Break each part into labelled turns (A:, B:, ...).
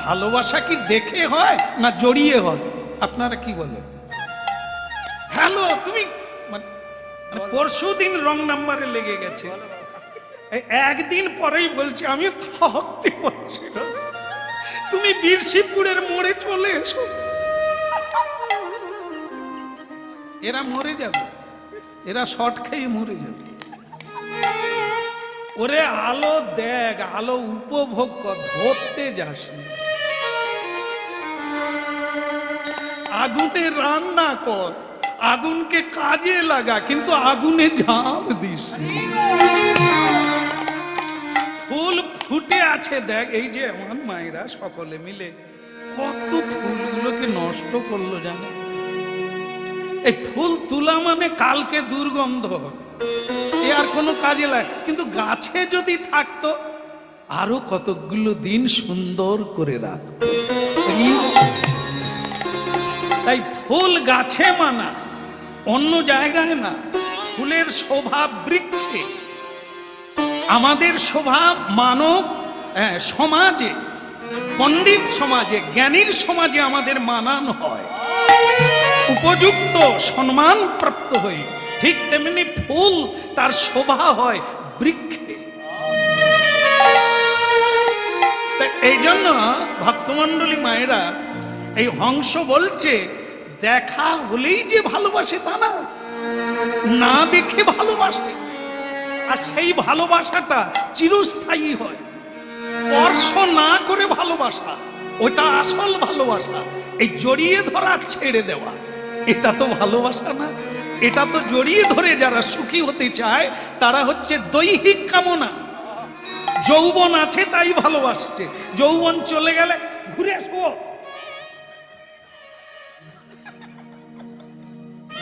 A: ভালোবাসা কি দেখে হয় না জড়িয়ে হয়? আপনারা কি বলেন? হ্যালো, তুমি পরশু দিন রং নাম্বারে লেগে গেছে, একদিন পরেই বলছে আমি থাকতে পারছি না, তুমি বীরশিবপুরের মোড়ে চলে এসো। এরা মরে যাবে, এরা শর্ট খেয়ে মরে যাবে। ওরে আলো দেখ, আলো উপভোগ কর, ধরতে যাস না। আগুনে রান্না কর, আগুনকে কাজে লাগা, কিন্তু আগুনে ঝাঁপ দিস। ফুল ফুটে আছে দেখ, এই যে আমার মায়েরা সকলে মিলে কত ফুলগুলোকে নষ্ট করলো জানো? এই ফুল তোলা মানে কালকে দুর্গন্ধ হবে, এ আর কোনো কাজে লাগে। কিন্তু গাছে যদি থাকতো আরো কতগুলো দিন সুন্দর করে রাখতো। তাই ফুল গাছে মানা, অন্য জায়গায় না। ফুলের শোভা বৃক্ষে, আমাদের শোভা মানব সমাজে, পণ্ডিত সমাজে, জ্ঞানীর সমাজে আমাদের মানান হয়, উপযুক্ত সম্মান প্রাপ্ত হই। ঠিক তেমনি ফুল তার শোভা হয় বৃক্ষে। এই জন্য ভক্তমণ্ডলী মায়েরা, এই হংস বলছে দেখা হলেই যে ভালোবাসে তা না, না দেখে ভালোবাসে। আর সেই ভালোবাসাটা চিরস্থায়ী হয়। স্পর্শ না করে ভালোবাসা, ওটা আসল ভালোবাসা। এই জড়িয়ে ধরা, ছেড়ে দেওয়া, এটা তো ভালোবাসা না। এটা তো জড়িয়ে ধরে যারা সুখী হতে চায় তারা হচ্ছে দৈহিক কামনা। যৌবন আছে তাই ভালোবাসছে, যৌবন চলে গেলে ঘুরে আসবো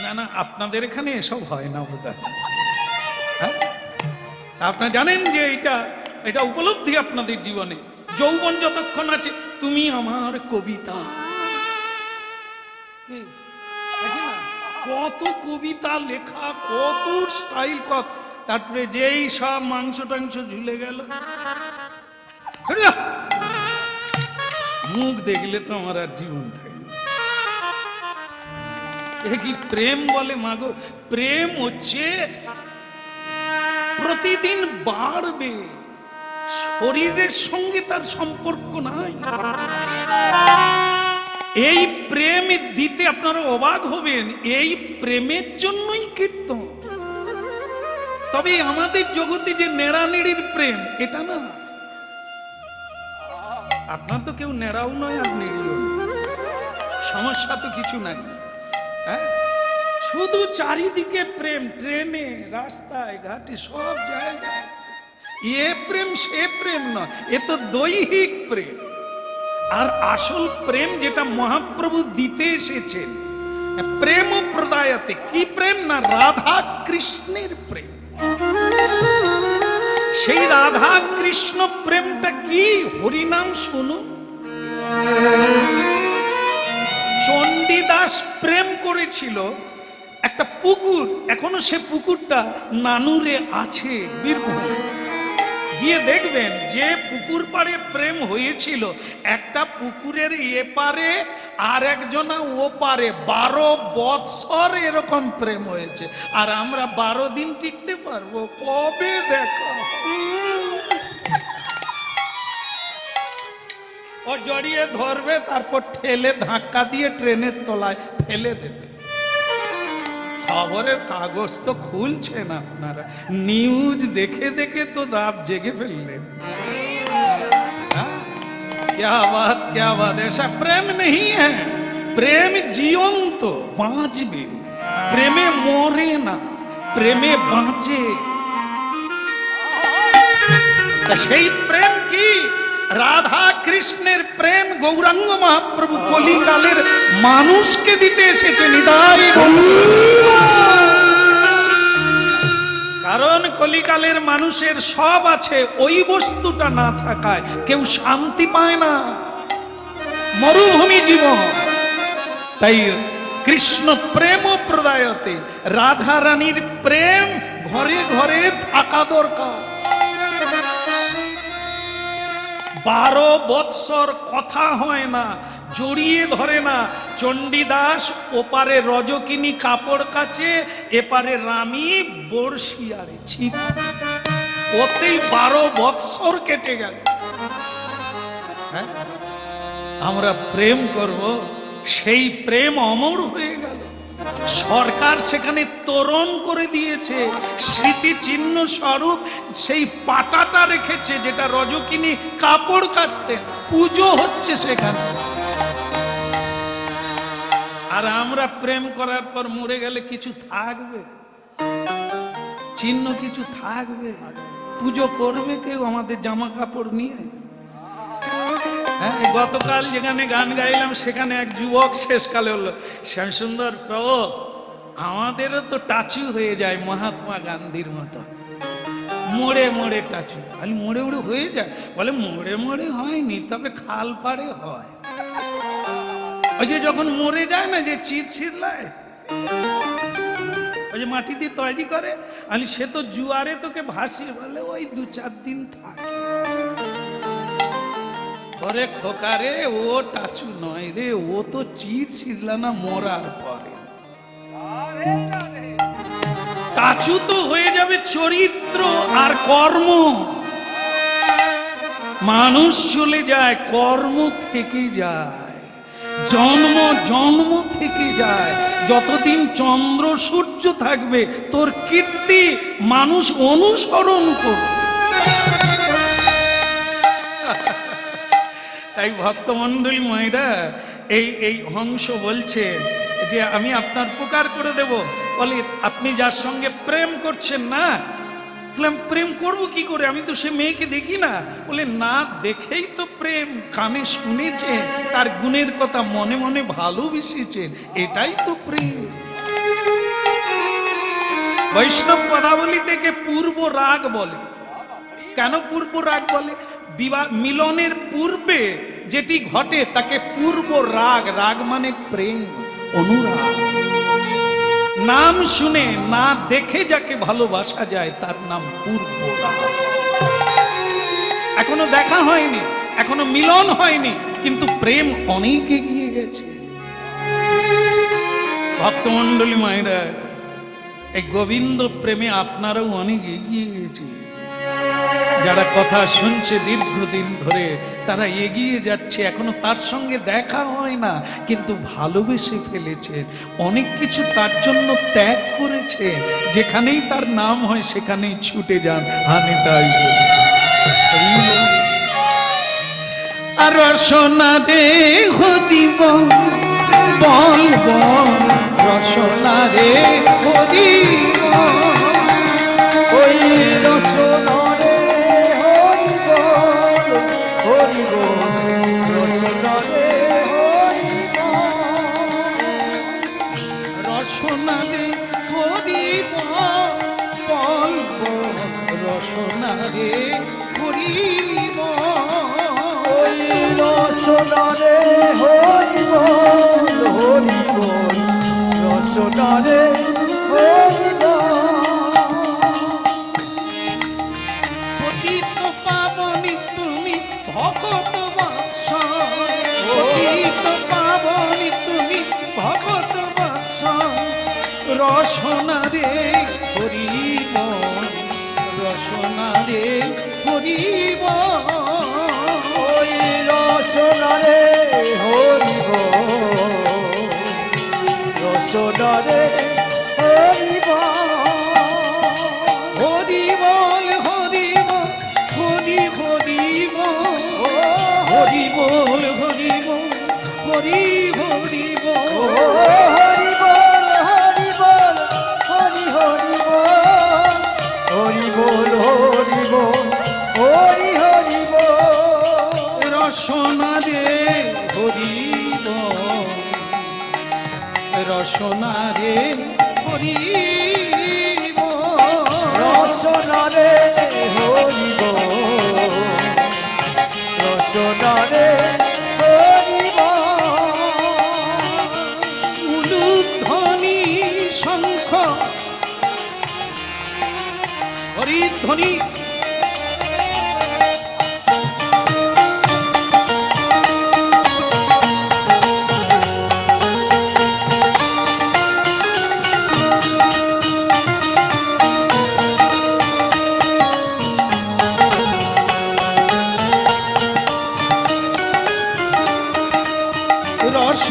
A: না। না, আপনাদের এখানে এসব হয় না বোধহয়। হ্যাঁ, আপনারা জানেন যে এটা উপলব্ধি আপনাদের জীবনে। যৌবন যতক্ষণ আছে, তুমি আমার কবিতা, কত কবিতা লেখা, কত স্টাইল, কত। তারপরে যেই সব মাংস টাংস ঝুলে গেল, মুখ দেখলে তো আমার আর জীবন থাকে। এ কি প্রেম বলে মাগো? প্রেম হচ্ছে প্রতিদিন বাড়বে, শরীরের সঙ্গে তার সম্পর্ক নাই। এই প্রেম দিতে আপনারা অবাক হবেন, এই প্রেমের জন্যই কীর্তন। তবে আমাদের জগতে যে নেড়ানেড়ির প্রেম, এটা না। আপনার তো কেউ নেড়াও নয় আর নেড়িও, সমস্যা তো কিছু নাই। হ্যাঁ, শুধু চারিদিকে প্রেম, ট্রেনে, রাস্তায় ঘাটে, সব জায়গায় এ প্রেম সে প্রেম নয়, এ তো দৈহিক প্রেম। আর আসল প্রেম যেটা মহাপ্রভু দিতে এসেছেন, প্রেম প্রদায়তে, কি প্রেম না রাধা কৃষ্ণের প্রেম। সেই রাধা কৃষ্ণ প্রেমটা কি? হরিনাম শুনুন। চণ্ডীদাস প্রেম করেছিল একটা পুকুর, এখনো সে পুকুরটা নানুরে আছে বীরভূম। গিয়ে দেখবেন যে পুকুর পাড়ে প্রেম হয়েছিল, একটা পুকুরের এপারে আর একজনা ও পারে 12 বৎসর এরকম প্রেম হয়েছে। আর আমরা 12 দিন টিকতে পারবো? কবে দেখা? ও জড়িয়ে ধরবে, তারপর ঠেলে ধাক্কা দিয়ে ট্রেনের তলায় ফেলে দেবে। খবরের কাগজ তো খুলছেন আপনারা, নিউজ দেখে দেখে তো রাত জেগে ফেললেন। क्या बात, क्या बात। ऐसा प्रेम नहीं है। प्रेम जीवंत, বাঁচবে। প্রেমে মরে না, প্রেমে বাঁচে। সেই প্রেম কি? রাধা কৃষ্ণের প্রেম গৌরাঙ্গ মহাপ্রভু কলিকালের মানুষকে দিতে এসেছে নিদাই। কারণ কলিকালের মানুষের সব আছে, ওই বস্তুটা না থাকায় কেউ শান্তি পায় না, মরুভূমি জীবন। তাই কৃষ্ণ প্রেম প্রদায়তে, রাধা রানীর প্রেম ঘরে ঘরে থাকা দরকার। 12 বৎসর কথা হয় না, জড়িয়ে ধরে না। চণ্ডীদাস ওপারে রজকিনী কাপড় কাচে, এপারে রানী বড়শি আরে ছিপ, ওতেই 12 বৎসর কেটে গেল। হ্যাঁ, আমরা প্রেম করব, সেই প্রেম অমর হয়ে গেল। সরকার সেখানে তোরণ করে দিয়েছে, স্মৃতিচিহ্ন স্বরূপ সেই পাটাটা রেখেছে যেটা রজকিনী কাপড় কাচতে, পুজো হচ্ছে সেখানে। আর আমরা প্রেম করার পর মরে গেলে কিছু থাকবে, চিহ্ন কিছু থাকবে? পুজো করবে কেউ আমাদের জামা কাপড় নিয়ে? হ্যাঁ, গতকাল যেখানে গান গাইলাম সেখানে এক যুবক শেষকালে হলো, শ্যামসুন্দর প্রভু আমাদেরও তো টাচু হয়ে যায় মহাত্মা গান্ধীর মতো, মোড়ে মোড়ে টাচু। আমি মোড়ে মোড়ে হয়ে যায়? বলে মোড়ে মোড়ে হয়নি, তবে খাল পাড়ে হয়। ওই যে যখন মরে যায় না, যে চিত শীতলায়, ওই যে মাটি দিয়ে তৈরি করে, আমি সে তো জুয়ারে তোকে ভাসিয়ে, বলে ওই 2-4 দিন থাকে। ওরে খোকারে, ও টাচু নয় রে, ও তো চিত শীতলা না মরার পরে। টাচু তো হয়ে যাবে চরিত্র আর কর্ম। মানুষ চলে যায়, কর্ম থেকে যায়, জন্ম জন্ম থেকে যায়। যতদিন চন্দ্র সূর্য থাকবে তোর কীর্তি মানুষ অনুসরণ করবে। তাই ভক্তমণ্ডলী মায়েরা, এই হংস বলছে যে আমি আপনার উপকার করে দেব। বলে আপনি যার সঙ্গে প্রেম করছেন না, প্রেম করব কি করে, আমি তো সে মেয়েকে দেখি না। বলে না দেখেই তো প্রেম, কানে শুনেছেন, তার গুণের কথা মনে মনে ভালোবেসেছেন, এটাই তো প্রেম। বৈষ্ণব পদাবলী থেকে পূর্ব রাগ বলে। কেন পূর্ব রাগ বলে? বিবাহ মিলনের পূর্বে যেটি ঘটে তাকে পূর্ব রাগ। রাগ মানে প্রেম, অনুরাগ। নাম শুনে না দেখে যাকে ভালোবাসা যায় তার নাম পূর্ব রাগ। এখনো দেখা হয়নি, এখনো মিলন হয়নি, কিন্তু প্রেম অনেক এগিয়ে গেছে। ভক্তমণ্ডলী মায়েরা, এই গোবিন্দ প্রেমে আপনারাও অনেক এগিয়ে গেছে। যারা কথা শুনছে দীর্ঘদিন ধরে, তারা এগিয়ে যাচ্ছে। এখনো তার সঙ্গে দেখা হয় না, কিন্তু ভালোবেসে ফেলেছেন। অনেক কিছু তার জন্য ত্যাগ করেছে। যেখানেই তার নাম হয় সেখানেই ছুটে যান। আমি তাই আর রসনা রে হরি বল বল বল, রসনা রে হরি ওই রসনা রে হরি বল হরি বল, রসনা রে হরি বল, রসনা রে হরি বল বল বল, রসনা রে হরি বল, রসনা রে হরি বল হরি বল, রসনা রে হরি বল। পতিত পাবনি তুমি ভগত বৎসল, পতিত পাবনি তুমি ভগত বৎসল, রসনা রে হরি বল, রসনা রে হরি বল, রসনা রে হরি বল, রসনা রে হরি বল, হরি বল হরি বল হরি হরি বল, হরি বল হরি বল হরি হরি বল, হরি বল হরি বল হরি হরি বল, হরি বল হরি বল হরি হরি বল, রসনা রে হরি বল, রসনা রে হরি বল, রসনা রে হরি বল, রসনা রে হরি বল, উলুধ্বনি শঙ্খ হরিধ্বনি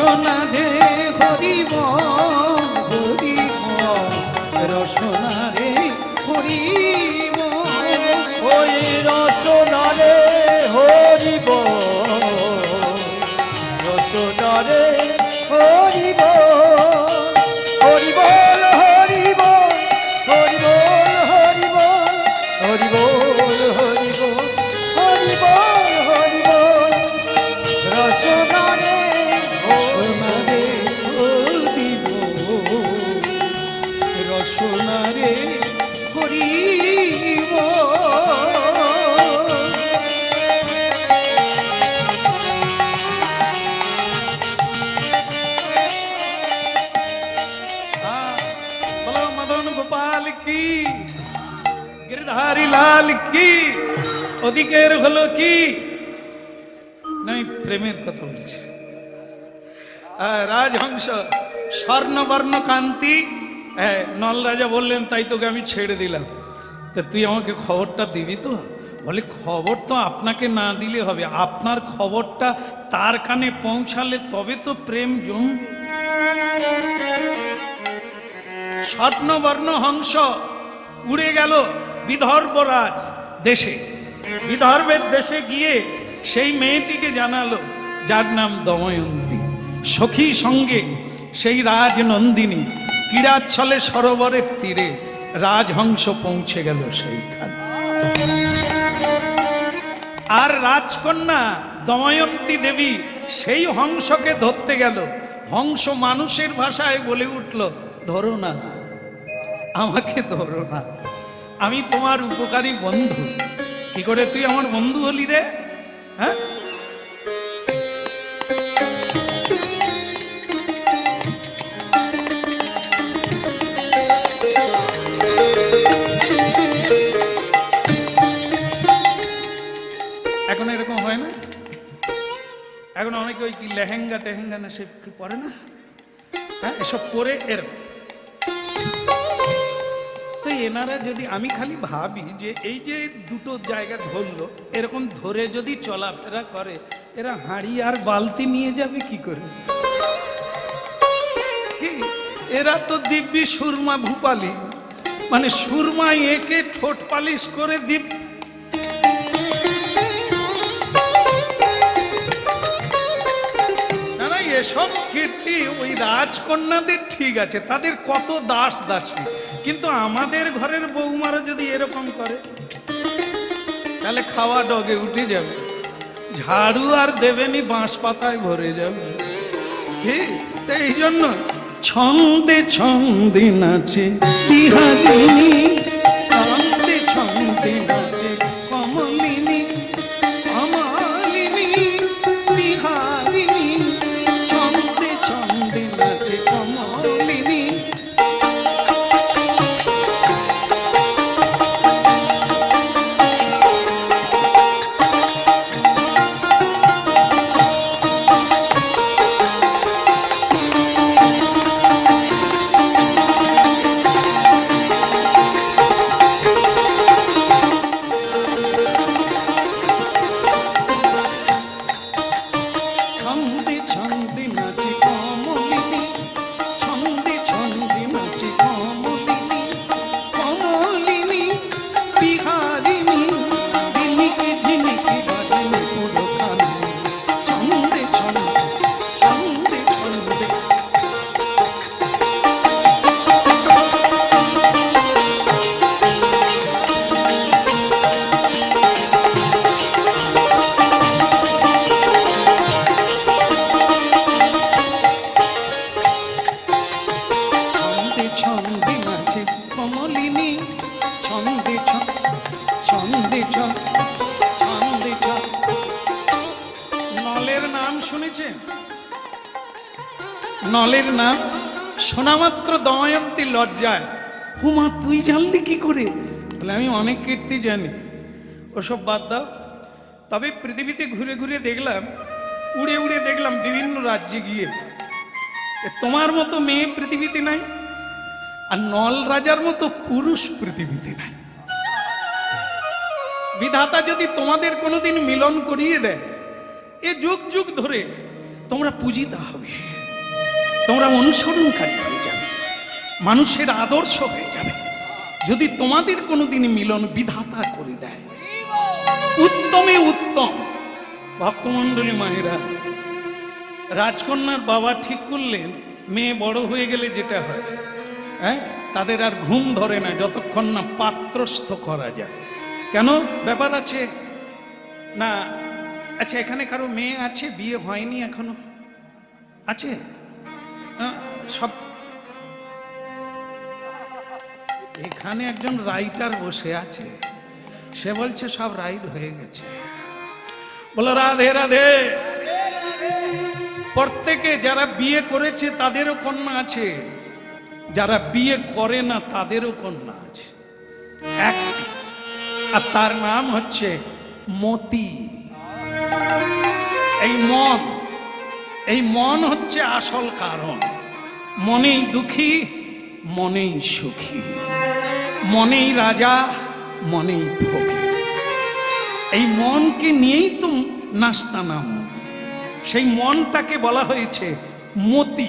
A: রসনা রে হরিব হরিব রসনা রে হরিব
B: ওই রসনারে হরিব রসনারে হরিব হরিব হরিব হরিব হরিব হরিব হরিব হরিব হরিব রসনারে
A: রসনা রে হরিব রসনা রে হরিব বলো মদন গোপাল কি গিরধারী লাল কি ওদিকের হলো কি নাই প্রেমের কথা বলছি রাজহংস স্বর্ণবর্ণ কান্তি নল রাজা বললেন তাই তোকে আমি ছেড়ে দিলাম তা তুই আমাকে খবরটা দিবি তো বলে খবর তো আপনাকে না দিলে হবে আপনার খবরটা তার কানে পৌঁছালে তবে তো প্রেম জম স্বর্ণবর্ণ হংস উড়ে গেল বিদর্ভরাজ দেশে বিদর্ভের দেশে গিয়ে সেই মেয়েটিকে জানালো যার নাম দময়ন্তী সখী সঙ্গে সেই রাজনন্দিনী ক্রীড়াচ্ছলে সরোবরের তীরে রাজহংস পৌঁছে গেল সেইখানে আর রাজকন্যা দময়ন্তী দেবী সেই হংসকে ধরতে গেল হংস মানুষের ভাষায় বলে উঠল ধরো না আমাকে ধরো না আমি তোমার উপকারী বন্ধু কি করে তুই আমার বন্ধু হলি রে হ্যাঁ এখন এরকম হয় না এখন অনেকে ওই কি লেহেঙ্গা টেহেঙ্গা না সে কি পরে না হ্যাঁ এসব পরে এরকম তো এনারা যদি আমি খালি ভাবি যে এই যে দুটো জায়গা ধরলো এরকম ধরে যদি চলাফেরা করে এরা হাঁড়ি আর বালতি নিয়ে যাবে কি করে কি এরা তো দিব্যি সুরমা ভূপালি মানে সুরমা একে ঠোঁট পালিশ করে দিব না না এসব কীর্তি ওই রাজকন্যাদের ঠিক আছে তাদের কত দাস দাসী কিন্তু আমাদের ঘরের বৌমারা যদি এরকম করে তাহলে খাওয়া ডগে উঠে যাবে ঝাড়ু আর দেবেনি বাঁশ পাতায় ভরে যাবে কি এই জন্য ছন্দে ছন্দে নাচে বিহারিণী ছন্দে ছন্দে নাচে কমলিনী অমালিনী বিহারিণী ছন্দে ছন্দে নাচে কমলিনী ছন্দে ছন্দে নাচে কমলিনী ছন্দে ছন্দে নাচে কমলিনী কমলিনী বিহারিণী ঝিনিকে ঝিনিকে বাজে পুরোখানে ছন্দে ছন্দে ছন্দে ছন্দে ছন্দে ছন্দে নাচে কমলিনী ছন্দে ছন্দে ছন্দে নলের নাম শুনেছেন নলের নাম শোনামাত্র দময়ন্তী লজ্জায় হুমা তুই জানলি কি করে বলে আমি অনেক কীর্তি জানি ওসব বাদ দাও তবে পৃথিবীতে ঘুরে ঘুরে দেখলাম উড়ে উড়ে দেখলাম বিভিন্ন রাজ্যে গিয়ে তোমার মতো মেয়ে পৃথিবীতে নাই আর নল রাজার মতো পুরুষ পৃথিবীতে নাই বিধাতা যদি তোমাদের কোনোদিন মিলন করিয়ে দেয় এ যুগ যুগ ধরে তোমরা পূজিত হবে, তোমরা অনুসরণকারী হয়ে যাবে, মানুষের আদর্শ হয়ে যাবে। যদি তোমাদের কোনোদিন মিলন বিধাতা করে দেয়, উত্তমে উত্তম। ভক্তমণ্ডলী মায়েরা, রাজকন্যার বাবা ঠিক করলেন মেয়ে বড় হয়ে গেলে যেটা হয়, হ্যাঁ, তাদের আর ঘুম ধরে না যতক্ষণ না পাত্রস্থ করা যায়। কেন? ব্যাপার আছে না? আচ্ছা, এখানে কারো মেয়ে আছে, বিয়ে হয়নি এখনো? আছে? সব এখানে একজন রাইটার বসে আছে, সে বলছে সব রাইট হয়ে গেছে। বলো রাধে রাধে। প্রত্যেকে যারা বিয়ে করেছে তাদেরও কন্যা আছে, যারা বিয়ে করে না তাদেরও কন্যা আছে, একটি, আর তার নাম হচ্ছে মতি। এই মন হচ্ছে আসল কারণ। মনেই দুঃখী, মনেই সুখী, মনেই রাজা, মনেই ফকির। এই মনকে নিয়েই তো নাস্তানাম। সেই মনটাকে বলা হয়েছে মতি।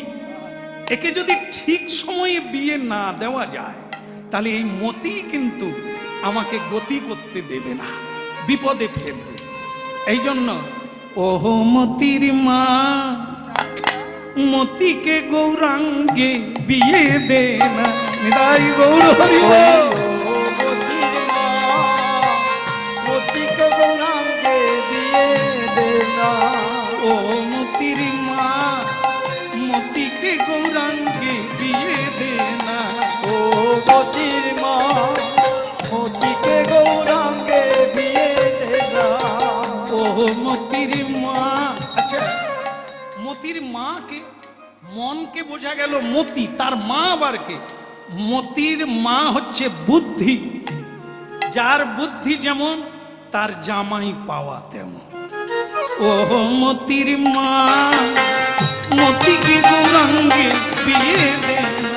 A: একে যদি ঠিক সময়ে বিয়ে না দেওয়া যায়, তাহলে এই মতি কিন্তু আমাকে গতি করতে দেবে না, বিপদে ফেলবে। এই জন্য ওহো মতির মা, মতিকে গৌরাঙ্গে বিয়ে দে না। নিতাই গৌর হরি বল।
B: মতিকে গৌরাঙ্গে বিয়ে দে না।
A: ও মতির মা, মতিকে গৌরাঙ্গে বিয়ে দে না।
B: ও মতির মা, মতিকে গৌরাঙ্গে বিয়ে দে না।
A: ও মতির মা। আচ্ছা, মতির মাকে, মনকে বোঝা গেল মতি, তার মা আবার কে? মতির মা হচ্ছে বুদ্ধি। যার বুদ্ধি যেমন, তার জামাই পাওয়া তেমন। ও মতির মা, মতিকে গৌরাঙ্গে বিয়ে দে না।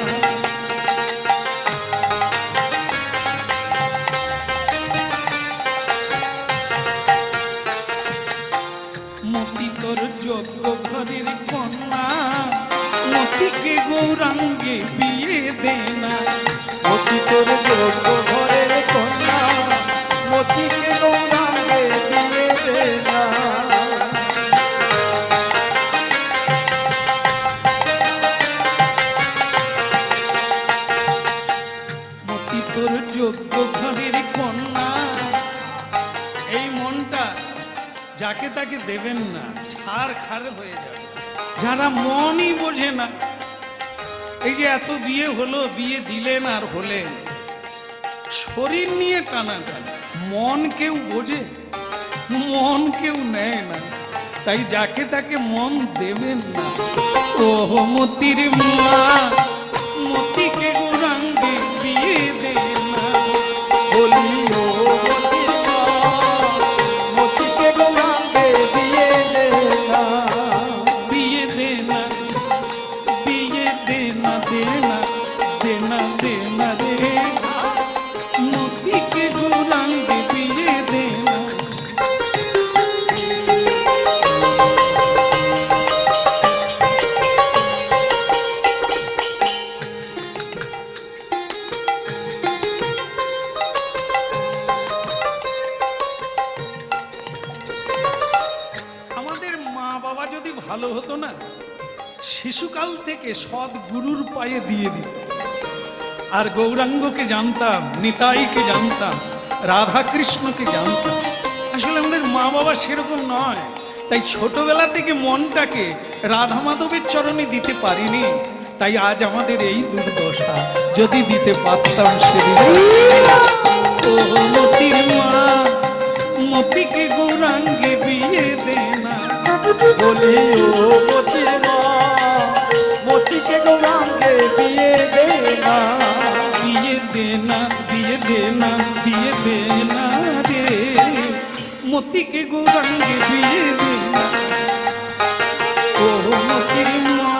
A: মতি তোর যোগ্য ঘরের কন্যা, মতিকে গৌরাঙ্গে বিয়ে দে না।
B: মতি তোর যোগ্য ঘরের কন্যা, মতিকে গৌরাঙ্গে বিয়ে দে না।
A: মতি তোর যোগ্য ঘরের কন্যা। এই মনটা যাকে তাকে দেবেন না, ছাড় খারে হয়ে যাবে। যারা মনই বোঝে না, এই যে এত বিয়ে হলো, বিয়ে দিলেন আর হলেন, শরীর নিয়ে টানাটানি, মন কেউ বোঝে? মন কেউ নেয় না। তাই যাকে তাকে মন দেবেন না। ও মতির মা, মতিকে গৌরাঙ্গে বিয়ে দে না।
B: বলি ও মতির মা, মতিকে গৌরাঙ্গে বিয়ে দে না।
A: বিয়ে দে না, বিয়ে দে না, দে না, দে না, দে না রে। মতিকে গৌরাঙ্গে বিয়ে দে না। আমাদের মা বাবা যদি ভালো হতো না, শিশুকাল থেকে সৎ গুরুর পায়ে দিয়ে দিত। আর গৌরাঙ্গকে জানতাম, নিতাইকে জানতাম, রাধা কৃষ্ণকে জানতাম। আসলে আমাদের মা বাবা সেরকম নয়, তাই ছোটবেলা থেকে মনটাকে রাধা মাধবের চরণে দিতে পারিনি। তাই আজ আমাদের এই দুর্দশা। যদি দিতে পারতাম সেদিন। ও মতির মা, মতিকে গৌরাঙ্গে বিয়ে দে না।
B: বলি ও মতির মা, মতিকে গৌরাঙ্গে বিয়ে দে না।
A: বিয়ে দে না, বিয়ে দে না, বিয়ে দে না রে। মতিকে গৌরাঙ্গে বিয়ে দে না। ও মতির মা,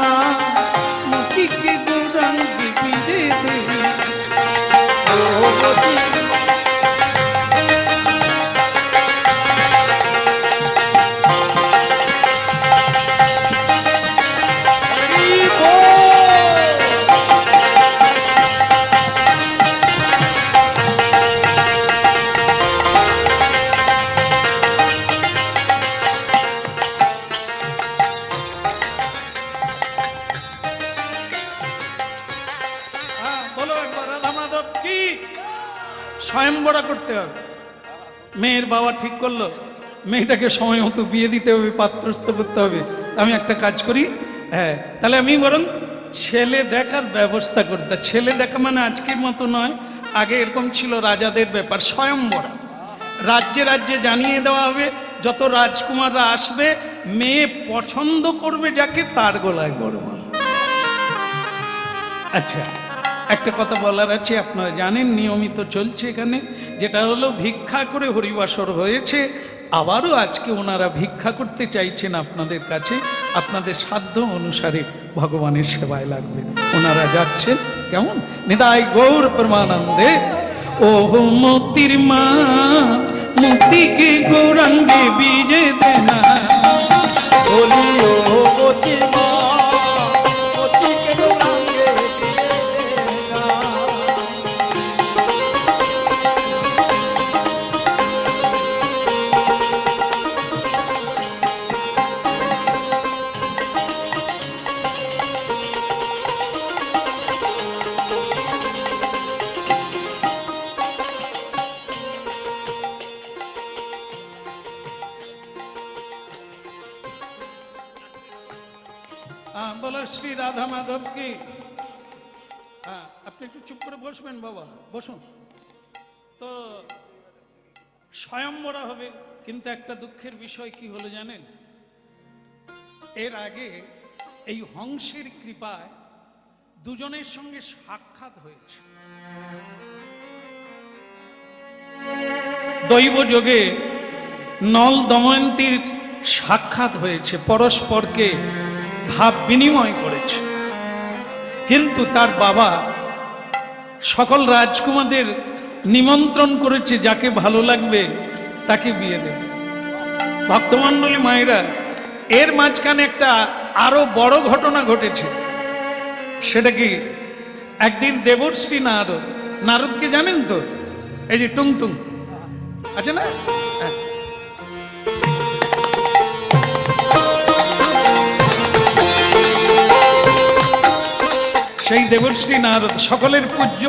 A: মতিকে গৌরাঙ্গে বিয়ে দে না।
B: ও মতির
A: স্বয়ংবরা করতে হবে। মেয়ের বাবা ঠিক করলো মেয়েটাকে সময় মতো বিয়ে দিতে হবে, পাত্রস্থ করতে হবে। আমি একটা কাজ করি, হ্যাঁ তাহলে আমি বরং ছেলে দেখার ব্যবস্থা করতে। ছেলে দেখা মানে আজকের মতো নয়, আগে এরকম ছিল রাজাদের ব্যাপার, স্বয়ংবরা। রাজ্যে রাজ্যে জানিয়ে দেওয়া হবে, যত রাজকুমাররা আসবে মেয়ে পছন্দ করবে যাকে তার গলায় গড়ব। আচ্ছা, একটা কথা বলার আছে, আপনারা জানেন নিয়মিত চলছে এখানে, যেটা হলো ভিক্ষা করে হরিবাসর হয়েছে। আবারও আজকে ওনারা ভিক্ষা করতে চাইছেন আপনাদের কাছে, আপনাদের সাধ্য অনুসারে ভগবানের সেবায় লাগবেন। ওনারা যাচ্ছেন কেমন, নিতাই গৌর প্রেমানন্দে। ও মতির মা মতিকে গৌরাঙ্গে বিজে দেনা,
B: বলি ও মতির মা মতিকে গৌরাঙ্গে বিয়ে দে না।
A: বলো শ্রী রাধা মাধব কি। হ্যাঁ, আপনি একটু চুপ করে বসবেন বাবা, বসুন। তো স্বয়ংবরা হবে, কিন্তু একটা দুঃখের বিষয় কি হলো জানেন, এর আগে এই হংসের কৃপায় দুজনের সঙ্গে সাক্ষাৎ হয়েছে। দৈব যোগে নল দময়ন্তীর সাক্ষাৎ হয়েছে, পরস্পরকে ভাব বিনিময় করেছে। কিন্তু তার বাবা সকল রাজকুমারদের নিমন্ত্রণ করেছে, যাকে ভালো লাগবে তাকে বিয়ে দেবে। ভক্তমণ্ডলী মায়েরা, এর মাঝখানে একটা আরো বড় ঘটনা ঘটেছে। সেটা কি, একদিন দেবশ্রী নারদ, নারদকে জানেন তো, এই যে টুংটুং আছে না, হ্যাঁ। সেই দেবশ্রী নারদ সকলের পূজ্য,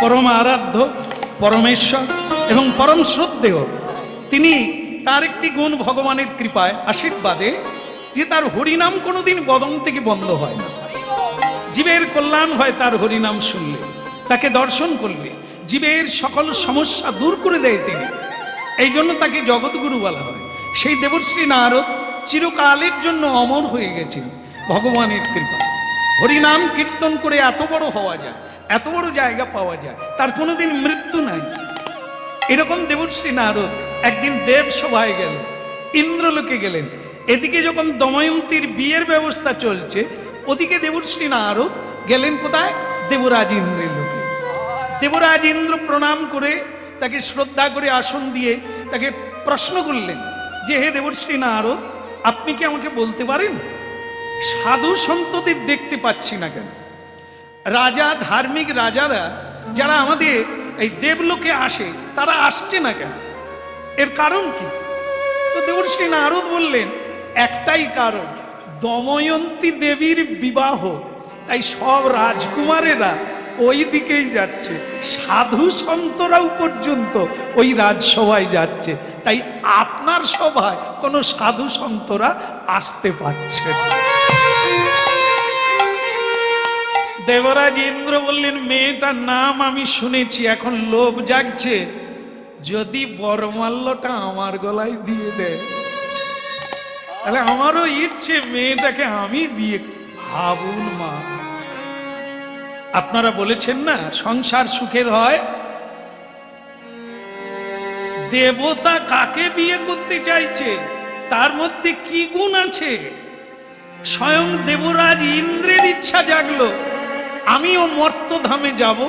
A: পরম আরাধ্য, পরমেশ্বর এবং পরম শ্রদ্ধেয়। তিনি, তার একটি গুণ ভগবানের কৃপায় আশীর্বাদে, যে তার হরিনাম কোনোদিন বদন থেকে বন্ধ হয় না। জীবের কল্যাণ হয় তার হরিনাম শুনলে, তাকে দর্শন করলে জীবের সকল সমস্যা দূর করে দেয় তিনি। এই জন্য তাকে জগৎগুরু বলা হয়। সেই দেবশ্রী নারদ চিরকালের জন্য অমর হয়ে গেছেন ভগবানের কৃপা। হরিনাম কীর্তন করে এত বড় হওয়া যায়, এত বড় জায়গা পাওয়া যায়, তার কোনোদিন মৃত্যু নাই। এরকম দেবশ্রী নারদ একদিন দেব সভায় গেলেন, ইন্দ্রলোকে গেলেন। এদিকে যখন দময়ন্তীর বিয়ের ব্যবস্থা চলছে, ওদিকে দেবশ্রী নারদ গেলেন কোথায়, দেবরাজ ইন্দ্রের লোকে। দেবরাজ ইন্দ্র প্রণাম করে তাকে শ্রদ্ধা করে আসন দিয়ে তাকে প্রশ্ন করলেন যে, হে দেবশ্রী নারদ, আপনি কি আমাকে বলতে পারেন সাধু সন্তদের দেখতে পাচ্ছি না কেন? রাজা, ধার্মিক রাজারা যারা আমাদের এই দেবলোকে আসে, তারা আসছে না কেন? এর কারণ কি? তো দেবশ্রী নারদ বললেন, একটাই কারণ, দময়ন্তী দেবীর বিবাহ, তাই সব রাজকুমারেরা ওই দিকেই যাচ্ছে, সাধু সন্তরাও পর্যন্ত ওই রাজসভায় যাচ্ছে, তাই আপনার সভায় কোনো সাধু সন্তরা আসতে পারছে না। দেবরাজ ইন্দ্র বললেন, মেয়েটার নাম আমি শুনেছি, এখন লোভ জাগছে, যদি বরমাল্যটা আমার গলায় দিয়ে দেয় তাহলে আমারও ইচ্ছে মেয়েটাকে আমি বিয়ে। ভাবুন মা, আপনারা বলেছেন না সংসার সুখের হয়, দেবতা কাকে বিয়ে করতে চাইছে, তার মধ্যে কি গুণ আছে? স্বয়ং দেবরাজ ইন্দ্রের ইচ্ছা জাগলো, আমিও মর্তধামে যাব,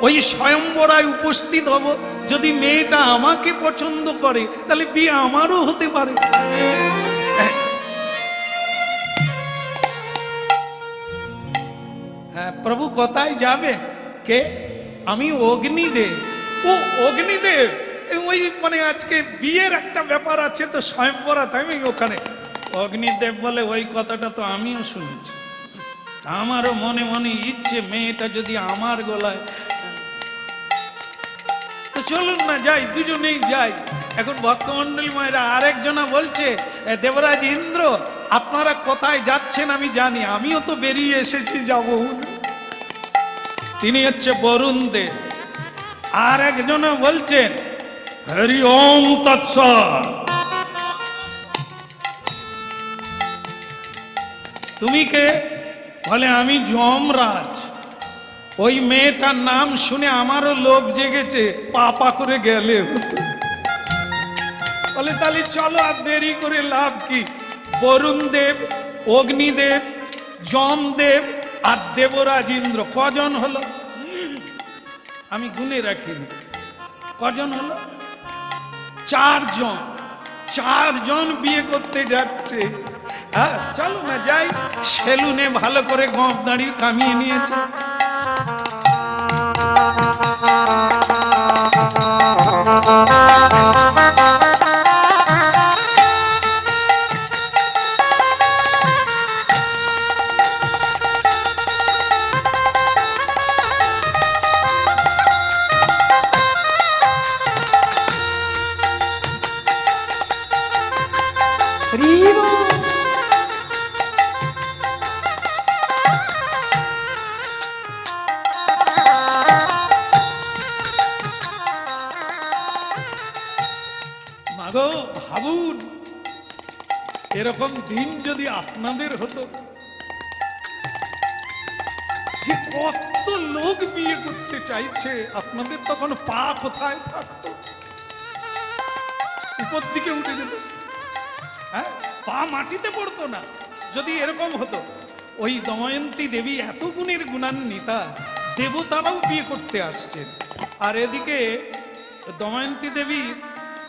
A: ওই স্বয়ংবরায় উপস্থিত হব, যদি মেয়েটা আমাকে পছন্দ করে তাহলে বিয়ে আমারও হতে পারে। হ্যাঁ, প্রভু কোথায় যাবেন? কে? আমি অগ্নিদেব। ও অগ্নিদেব, ওই মানে আজকে বিয়ের একটা ব্যাপার আছে তো স্বয়ংবরাত, আমি ওখানে। অগ্নিদেব বলে, ওই কথাটা তো আমিও শুনেছি, আমারও মনে মনে ইচ্ছে মেয়েটা যদি আমার গলায়। চলুন না যাই, দুজনেই যাই। এখন ভক্তমণ্ডলী মায়েরা আরেকজনা বলছে, দেবরাজ ইন্দ্র আপনারা কোথায় যাচ্ছেন আমি জানি, আমিও তো বেরিয়ে এসেছি যাব। তিনি হচ্ছে বরুণ দেব। আর একজনা বলছেন হরি ওম তৎসৎ। তুমি কে? বলে আমি যমরাজ। ওই মেয়েটার নাম শুনে আমারও লোভ জেগেছে, পাপা করে গেলে হতো। বলে তাহলে চলো, আর দেরি করে লাভ কি? বরুণ দেব, অগ্নিদেব, যমদেব আর দেবরাজ ইন্দ্র কজন হলো? আমি গুনে রাখিনি কজন হলো। 4 জন। 4 জন বিয়ে করতে যাচ্ছে। হ্যাঁ চলো না যাই। সেলুনে ভালো করে গপ দাঁড়িয়ে কামিয়ে নিয়েছে। মাগো ভাবুন, এরকম দিন যদি আপনাদের হতো, যে কত লোক বিয়ে করতে চাইছে, আপনাদের তখন পা কোথায় থাকতো? উপর দিকে উঠে যেত, হ্যাঁ, পা মাটিতে পড়তো না যদি এরকম হতো। ওই দময়ন্তী দেবী এত গুণের গুণান্বিতা, দেবতারাও বিয়ে করতে আসছেন। আর এদিকে দময়ন্তী দেবী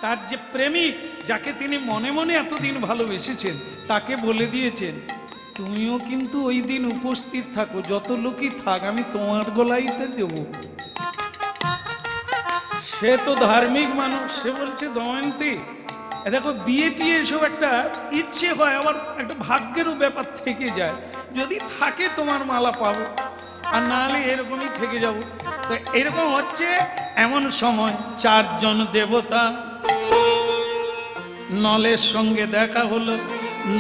A: তার যে প্রেমিক, যাকে তিনি মনে মনে এতদিন ভালোবেসেছেন, তাকে বলে দিয়েছেন তুমিও কিন্তু ওই দিন উপস্থিত থাকো, যত লোকই থাক আমি তোমার গলাইতে দেব। সে তো ধার্মিক মানুষ, সে বলছে দময়ন্তী দেখো বিয়ে টিয়ে এসব একটা ইচ্ছে হয়, আবার একটা ভাগ্যেরও ব্যাপার থেকে যায়। যদি থাকে তোমার মালা পাবো, আর নাহলে এরকমই থেকে যাব। তো এরকম হচ্ছে। এমন সময় 4 জন দেবতা নলের সঙ্গে দেখা হলো।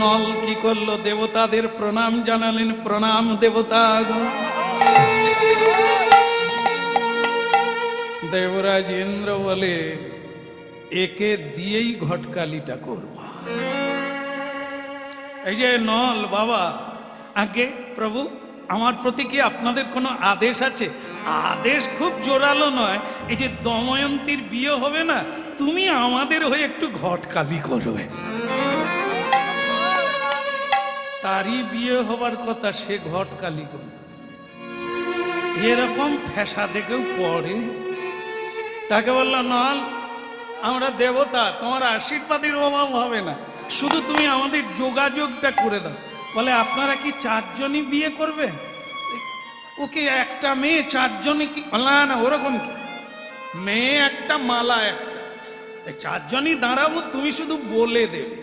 A: নল কি করলো? দেবতাদের প্রণাম জানালেন। প্রণাম দেবতা। দেবরাজ ইন্দ্র বলে একে দিয়েই ঘটকালিটা করব। এই যে নল বাবা, আগে প্রভু আমার প্রতি কি আপনাদের কোনো আদেশ আছে? আদেশ খুব জোরালো নয়, এই যে দময়ন্তীর বিয়ে হবে না, তুমি আমাদের হয়ে একটু ঘটকালি করবে। তারই বিয়ে হবার কথা, সে ঘটকালি করবে। এরকম ফেসা দেখেও পড়ে। তাকে বলল নল আমরা দেবতা, তোমার আশীর্বাদের অভাব হবে না, শুধু তুমি আমাদের যোগাযোগটা করে দাও। বলে আপনারা কি 4 জনই বিয়ে করবে? ওকে একটা মেয়ে 4 জনই কি? না না ওরকম কি, মেয়ে একটা মালা একটা, 4 জনই দাঁড়াবো, তুমি শুধু বলে দেবে।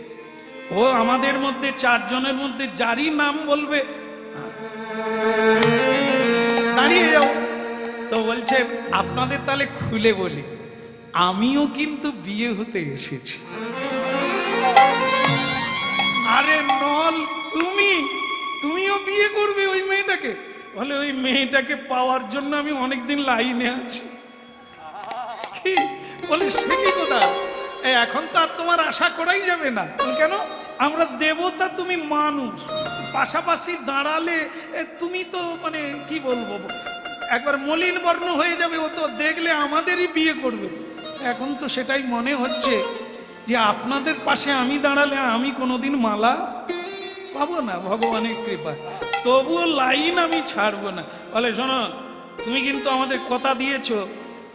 A: ও আমাদের মধ্যে 4 জনের মধ্যে যারই নাম বলবে দাঁড়িয়ে যাও। তো বলছে আপনাদের তাহলে খুলে বলি, আমিও কিন্তু বিয়ে হতে এসেছি। আরে নল তুমিও বিয়ে করবে ওই মেয়েটাকে? বলে ওই মেয়েটাকে পাওয়ার জন্য আমি অনেকদিন লাইনে আছি। কি বলে সে কি কথা? এখন তো আর তোমার আশা করাই যাবে না। কেন? আমরা দেবতা, তুমি মানুষ, পাশাপাশি দাঁড়ালে তুমি তো মানে কি বলবো, একবার মলিন বর্ণ হয়ে যাবে। ও তো দেখলে আমাদেরই বিয়ে করবে। এখন তো সেটাই মনে হচ্ছে যে আপনাদের পাশে আমি দাঁড়ালে আমি কোনোদিন মালা পাবো না, ভগবানের কৃপা। তবুও লাইন আমি ছাড়বো না। বলে শোনো, তুমি কিন্তু আমাদের কথা দিয়েছো,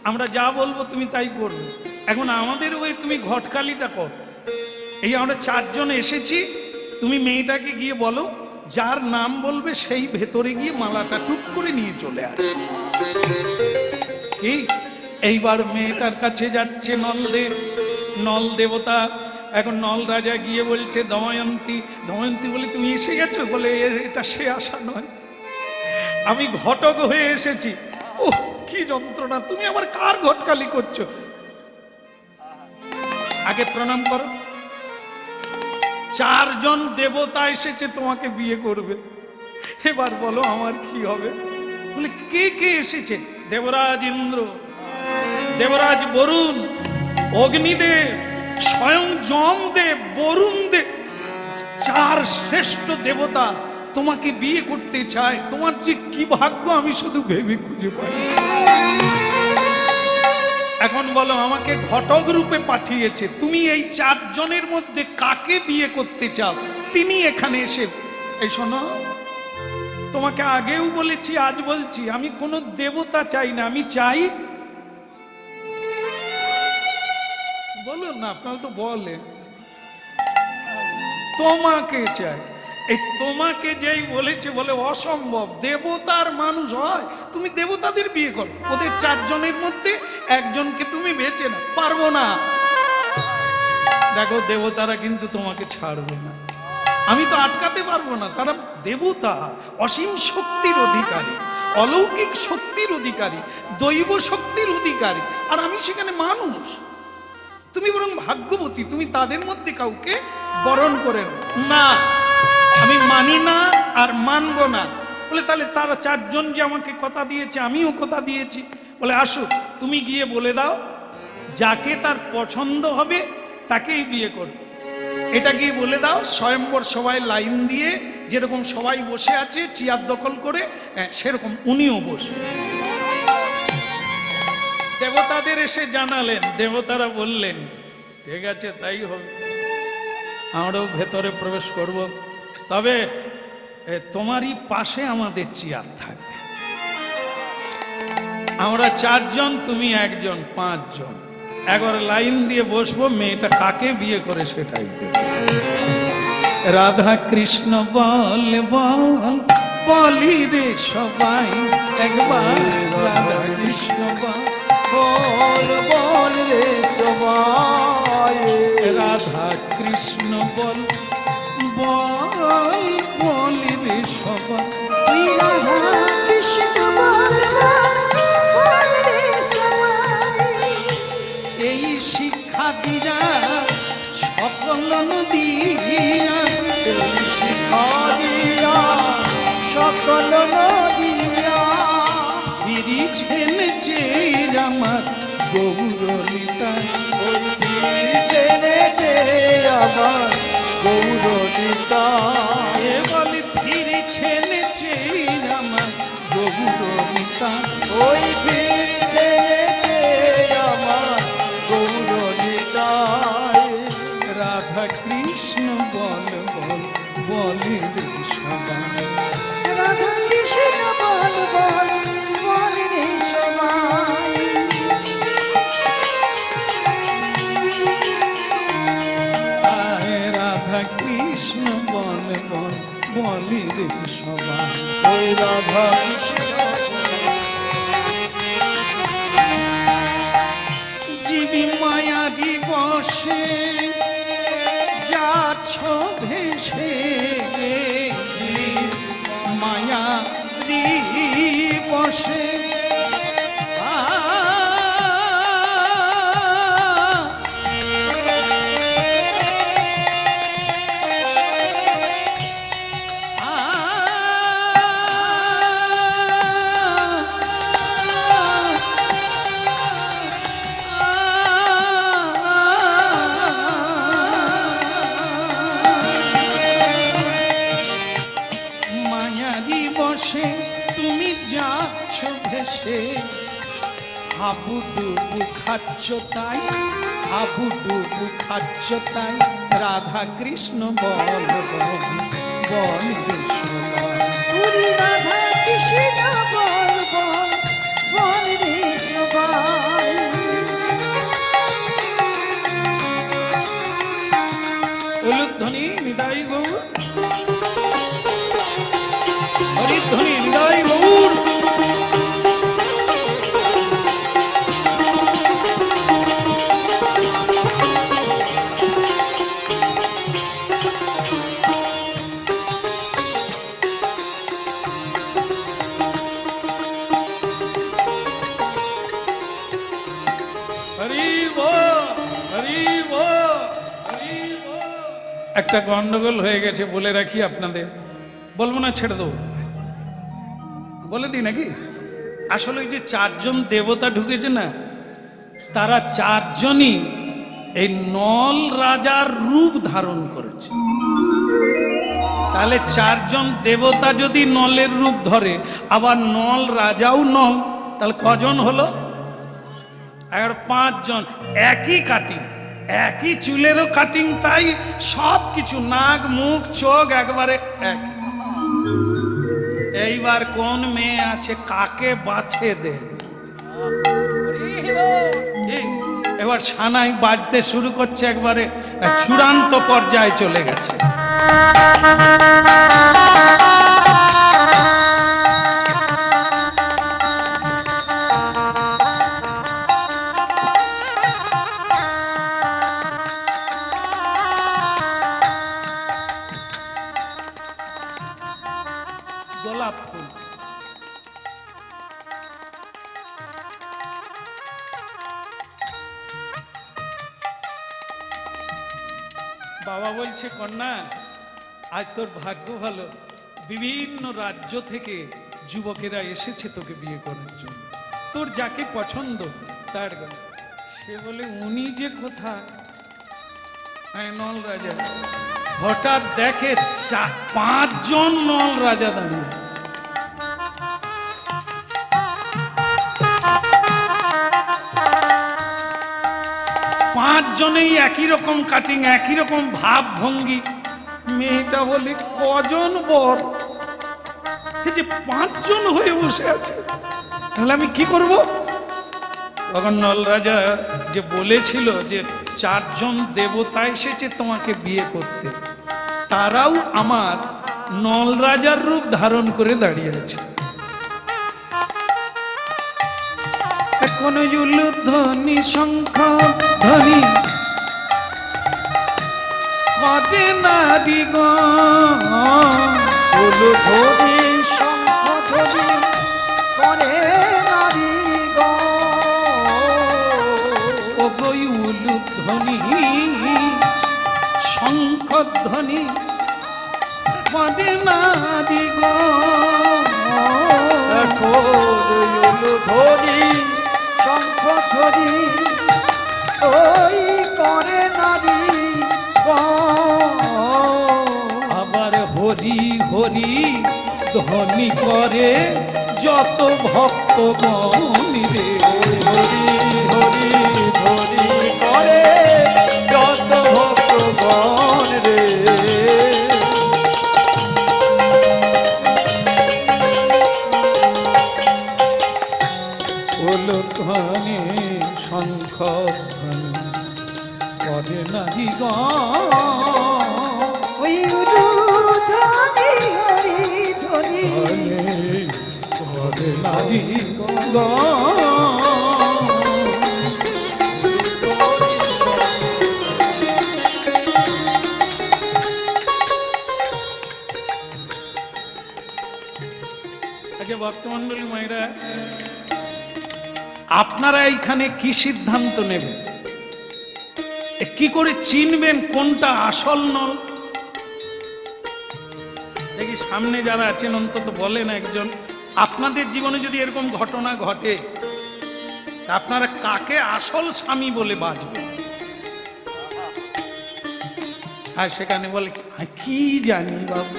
A: আমরা যা বলবো তুমি তাই করবে। এখন আমাদের ওই তুমি ঘটকালিটা কর। এই আমরা 4 জন এসেছি, তুমি মেয়েটাকে গিয়ে বলো, যার নাম বলবে সেই ভেতরে গিয়ে মালাটা টুক করে নিয়ে চলে আসে। কি এইবার মেয়েটার কাছে যাচ্ছে নলদেব, নল দেবতা। এখন নল রাজা গিয়ে বলছে দময়ন্তী, দময়ন্তী বলে তুমি এসে গেছো? বলে এটা সে আশা নয়, আমি ঘটক হয়ে এসেছি। ও কি যন্ত্রণা, তুমি আবার কার ঘটকালি করছো? আগে প্রণাম করো। 4 জন দেবতা এসেছে তোমাকে বিয়ে করবে, এবার বলো আমার কি হবে? বলে কে কে এসেছে? দেবরাজ ইন্দ্র, দেবরাজ বরুণ, অগ্নিদেব, স্বয়ং যমদেব, বরুণ দেব, 4 শ্রেষ্ঠ দেবতা তোমাকে বিয়ে করতে চায়। তোমার যে কি ভাগ্য আমি শুধু ভেবে খুঁজে পাই। এখন বলো আমাকে ঘটক রূপে পাঠিয়েছে, তুমি এই 4 জনের মধ্যে কাকে বিয়ে করতে চাও? তিনি এখানে এসে, এই শোনো, তোমাকে আগেও বলেছি আজ বলছি, আমি কোনো দেবতা চাই না, আমি চাই, বলুন না আপনারা তো বলে, তোমাকে চাই। এই তোমাকে যেই বলেছে বলে অসম্ভব, দেবতার মানুষ হয়, তুমি দেবতাদের বিয়ে করো, ওদের 4 জনের মধ্যে একজনকে তুমি বেছে না। পারবো না। দেখো দেবতারা কিন্তু তোমাকে ছাড়বে না, আমি তো আটকাতে পারবো না। তারা দেবতা, অসীম শক্তির অধিকারী, অলৌকিক শক্তির অধিকারী, দৈব শক্তির অধিকারী, আর আমি সেখানে মানুষ। তুমি বরং ভাগ্যবতী, তুমি তাদের মধ্যে কাউকে বরণ করে না। আমি মানি না আর মানবো না। বলে তাহলে তারা 4 জন যে আমাকে কথা দিয়েছে, আমিও কথা দিয়েছি। বলে আসো, তুমি গিয়ে বলে দাও যাকে তার পছন্দ হবে তাকেই বিয়ে করবে। এটা গিয়ে বলে দাও। স্বয়ম্বর সবাই লাইন দিয়ে, যেরকম সবাই বসে আছে চেয়ার দখল করে, সেরকম উনিও বসে। দেবতাদের এসে জানালেন, দেবতারা বললেন ঠিক আছে তাই হবে, আমরাও ভেতরে প্রবেশ করব, তবে তোমারই পাশে আমাদের চেয়ার থাকবে। আমরা 4 জন, তুমি 1 জন, 5 জন, একবার লাইন দিয়ে বসবো, মেয়েটা কাকে বিয়ে করে সেটাই দেবে। রাধা কৃষ্ণ বল বল বলি রে সবাই, একবার রাধা কৃষ্ণ
B: বল বল রে সবাই,
A: রাধা কৃষ্ণ বল বল বলি রে সবাই,
C: রাধা কৃষ্ণ বল বল রে সবাই।
A: এই শিক্ষা দিয়া সকল নদিয়া,
B: এই শিখা দিয়া সকল নদিয়া,
A: ফিরিছেন যে আমার গৌরলিতা,
B: ওই চেনেছে আমার গৌরলিতা।
A: এ বলে ফিরিছেন যে আমার গৌরলিতা,
B: ওই চেনেছে আমার গৌরলিতা।
A: রাধা কৃষ্ণ বল বল বলে রে সবাই,
C: রাধা কৃষ্ণ বল বল বল রে সবাই।
A: আয় রাধা কৃষ্ণ বল বল বলে রে সবাই।
B: ওই রাধা কৃষ্ণ
A: জীবী মায়া দিবসে যাচ্ছ ভেসে, মায়া দিবসে তুমি যাচ্ছ ভেসে, হাবুডুবু খাচ্ছ তাই, হাবুডুবু খাচ্ছ তাই, রাধা কৃষ্ণ বল বল বল রে সবাই।
C: ওরে রাধা কৃষ্ণ বল বল বল রে সবাই।
A: উলুধ্বনি নিদাই গৌর, হরিধ্বনি নিদাই গৌর। একটা গন্ডগোল হয়ে গেছে, বলে রাখি আপনাদের। বলবো না, ছেড়ে দেবো, বলে দিই নাকি? আসলে ওই যে চারজন দেবতা ঢুকেছে না, তারা চারজনই এই নল রাজার রূপ ধারণ করেছে। তাহলে চারজন দেবতা যদি নলের রূপ ধরে, আবার নল রাজাও নল, তাহলে কজন হলো? আর পাঁচজন। একই কাটিং, একই চুলেরও কাটিং, তাই সব কিছু, নাক মুখ চোখ একবারে এক। এইবার কোন মেয়ে আছে, কাকে বাছে দে। এবার সানাই বাজতে শুরু করছে, একবারে চূড়ান্ত পর্যায়ে চলে গেছে। গোলাপ ফুল, বাবা বলছে, কন্যা আজ তোর ভাগ্য ভালো, বিভিন্ন রাজ্য থেকে যুবকেরা এসেছে তোকে বিয়ে করার জন্য, তোর যাকে পছন্দ তার গল্প। সে বলে, উনি যে কোথায়? নল রাজা। হঠাৎ দেখে পাঁচজন নল রাজা দাঁড়িয়ে আছে। পাঁচজনেই একই রকম কাটিং, একই রকম ভাব ভঙ্গি। মেয়েটা বলে, কজন বর? এই যে পাঁচজন হয়ে বসে আছে, তাহলে আমি কি করব? তখন নল রাজা যে বলেছিল যে চারজন দেবতা এসেছে তোমাকে বিয়ে করতে, তারাও আমার নল রাজার রূপ ধারণ করে দাঁড়িয়ে আছে। কোন ধ্বনি শঙ্খ ধ্বনি কটে নারী
C: ধ্বনি শঙ্খ ধ্বনি করে নারী
A: ধ্বনি শঙ্খ ধ্বনি করে নারী
C: ধ্বনি শঙ্খ ধ্বনি ওই করে নারী।
A: আবার হরি হরি ধ্বনি করে যত ভক্তগণ রে।
B: হরি হরি হরি করে যত ভক্তগণ রে।
A: ধ্বনি শঙ্খ ধ্বনি করে নারী
C: ওই ধ্বনি হরি ধ্বনি
A: করে নারী আচ্ছা ভক্তমন্ডলী মায়েরা, আপনারা এইখানে কি সিদ্ধান্ত নেবেন? কি করে চিনবেন কোনটা আসল নল? দেখি সামনে যারা আছেন অন্তত বলেন একজন, আপনাদের জীবনে যদি এরকম ঘটনা ঘটে, আপনারা কাকে আসল স্বামী বলে বাঁচবেন? আর সেখানে বলে, কি জানি বাবু,